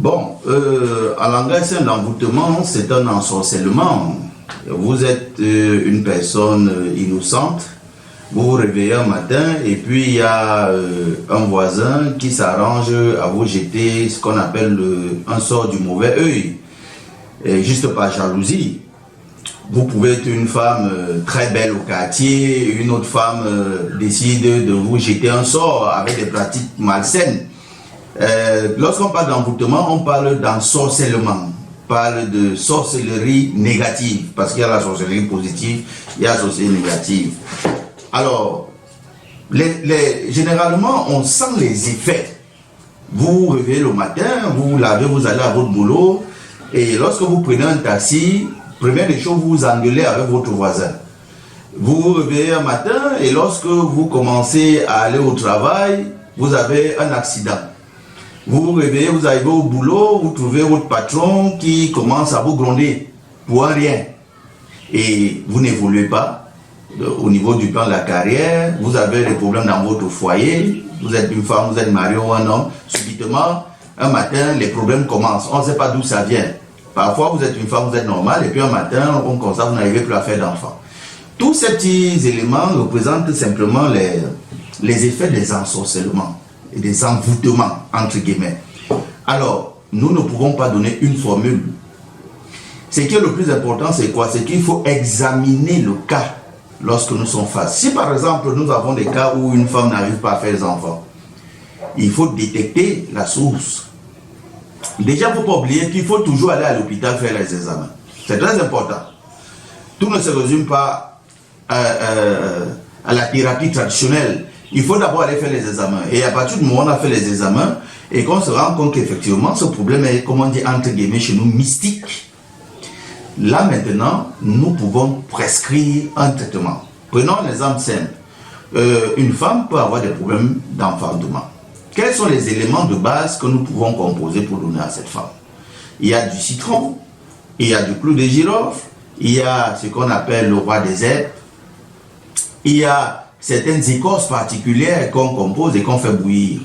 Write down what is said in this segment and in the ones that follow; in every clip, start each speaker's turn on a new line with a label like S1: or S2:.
S1: Bon, en langage c'est un envoûtement, c'est un ensorcellement. Vous êtes une personne innocente, vous vous réveillez un matin et puis il y a un voisin qui s'arrange à vous jeter ce qu'on appelle un sort du mauvais œil, et juste par jalousie. Vous pouvez être une femme très belle au quartier, une autre femme décide de vous jeter un sort avec des pratiques malsaines. Lorsqu'on parle d'envoûtement, on parle d'ensorcellement, on parle de sorcellerie négative, parce qu'il y a la sorcellerie positive, il y a la sorcellerie négative. Alors, généralement, on sent les effets. Vous vous réveillez le matin, vous vous lavez, vous allez à votre boulot, et lorsque vous prenez un taxi, première des choses, vous vous engueulez avec votre voisin. Vous vous réveillez un matin, et lorsque vous commencez à aller au travail, vous avez un accident. Vous vous réveillez, vous arrivez au boulot, vous trouvez votre patron qui commence à vous gronder pour un rien. Et vous n'évoluez pas au niveau du plan de la carrière, vous avez des problèmes dans votre foyer, vous êtes une femme, vous êtes marié ou un homme, subitement, un matin, les problèmes commencent. On ne sait pas d'où ça vient. Parfois, vous êtes une femme, vous êtes normale, et puis un matin, on constate que vous n'arrivez plus à faire d'enfants. Tous ces petits éléments représentent simplement les effets des ensorcellements et des envoûtements, entre guillemets. Alors, nous ne pouvons pas donner une formule. Ce qui est le plus important, c'est quoi? C'est qu'il faut examiner le cas lorsque nous sommes face. Si par exemple, nous avons des cas où une femme n'arrive pas à faire des enfants, il faut détecter la source. Déjà, il ne faut pas oublier qu'il faut toujours aller à l'hôpital faire les examens. C'est très important. Tout ne se résume pas à la thérapie traditionnelle. Il faut d'abord aller faire les examens. Et à partir du moment où on a fait les examens et qu'on se rend compte qu'effectivement, ce problème est, comme on dit entre guillemets chez nous, mystique. Là maintenant, nous pouvons prescrire un traitement. Prenons un exemple simple. Une femme peut avoir des problèmes d'enfantement. Quels sont les éléments de base que nous pouvons composer pour donner à cette femme? Il y a du citron, il y a du clou de girofle, il y a ce qu'on appelle le roi des herbes, il y a certaines écorces particulières qu'on compose et qu'on fait bouillir.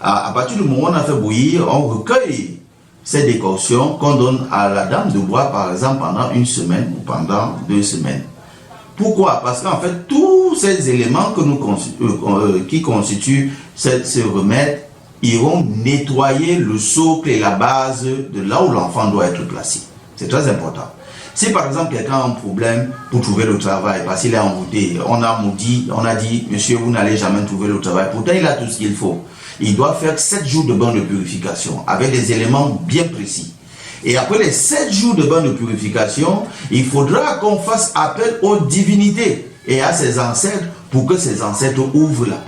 S1: À partir du moment où on a fait bouillir, on recueille ces décoctions qu'on donne à la dame de boire par exemple pendant une semaine ou pendant 2 semaines. Pourquoi? Parce qu'en fait, tous ces éléments que qui constituent ce remède iront nettoyer le socle et la base de là où l'enfant doit être placé. C'est très important. Si par exemple quelqu'un a un problème pour trouver le travail, parce qu'il est envoûté, on a dit, monsieur, vous n'allez jamais trouver le travail. Pourtant, il a tout ce qu'il faut. Il doit faire 7 jours de bain de purification avec des éléments bien précis. Et après les 7 jours de bain de purification, il faudra qu'on fasse appel aux divinités et à ses ancêtres pour que ces ancêtres ouvrent la porte.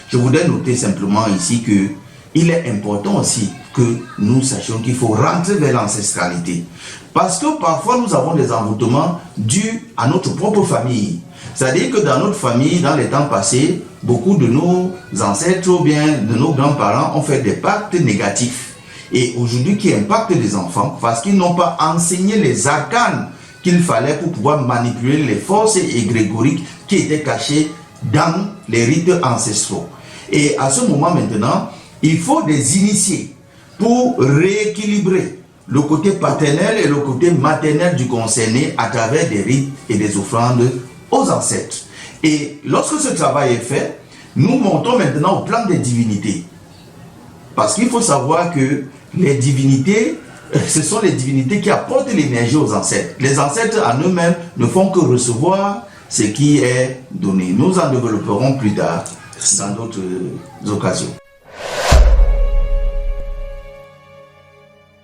S1: Je voudrais noter simplement ici qu'il est important aussi que nous sachions qu'il faut rentrer vers l'ancestralité. Parce que parfois nous avons des envoûtements dus à notre propre famille. C'est-à-dire que dans notre famille, dans les temps passés, beaucoup de nos ancêtres ou bien de nos grands-parents ont fait des pactes négatifs. Et aujourd'hui qui impactent les enfants parce qu'ils n'ont pas enseigné les arcanes qu'il fallait pour pouvoir manipuler les forces égrégoriques qui étaient cachées dans les rites ancestraux. Et à ce moment maintenant, il faut des initiés pour rééquilibrer le côté paternel et le côté maternel du concerné à travers des rites et des offrandes aux ancêtres. Et lorsque ce travail est fait, nous montons maintenant au plan des divinités. Parce qu'il faut savoir que les divinités, ce sont les divinités qui apportent l'énergie aux ancêtres. Les ancêtres en eux-mêmes ne font que recevoir ce qui est donné. Nous en développerons plus tard dans d'autres occasions.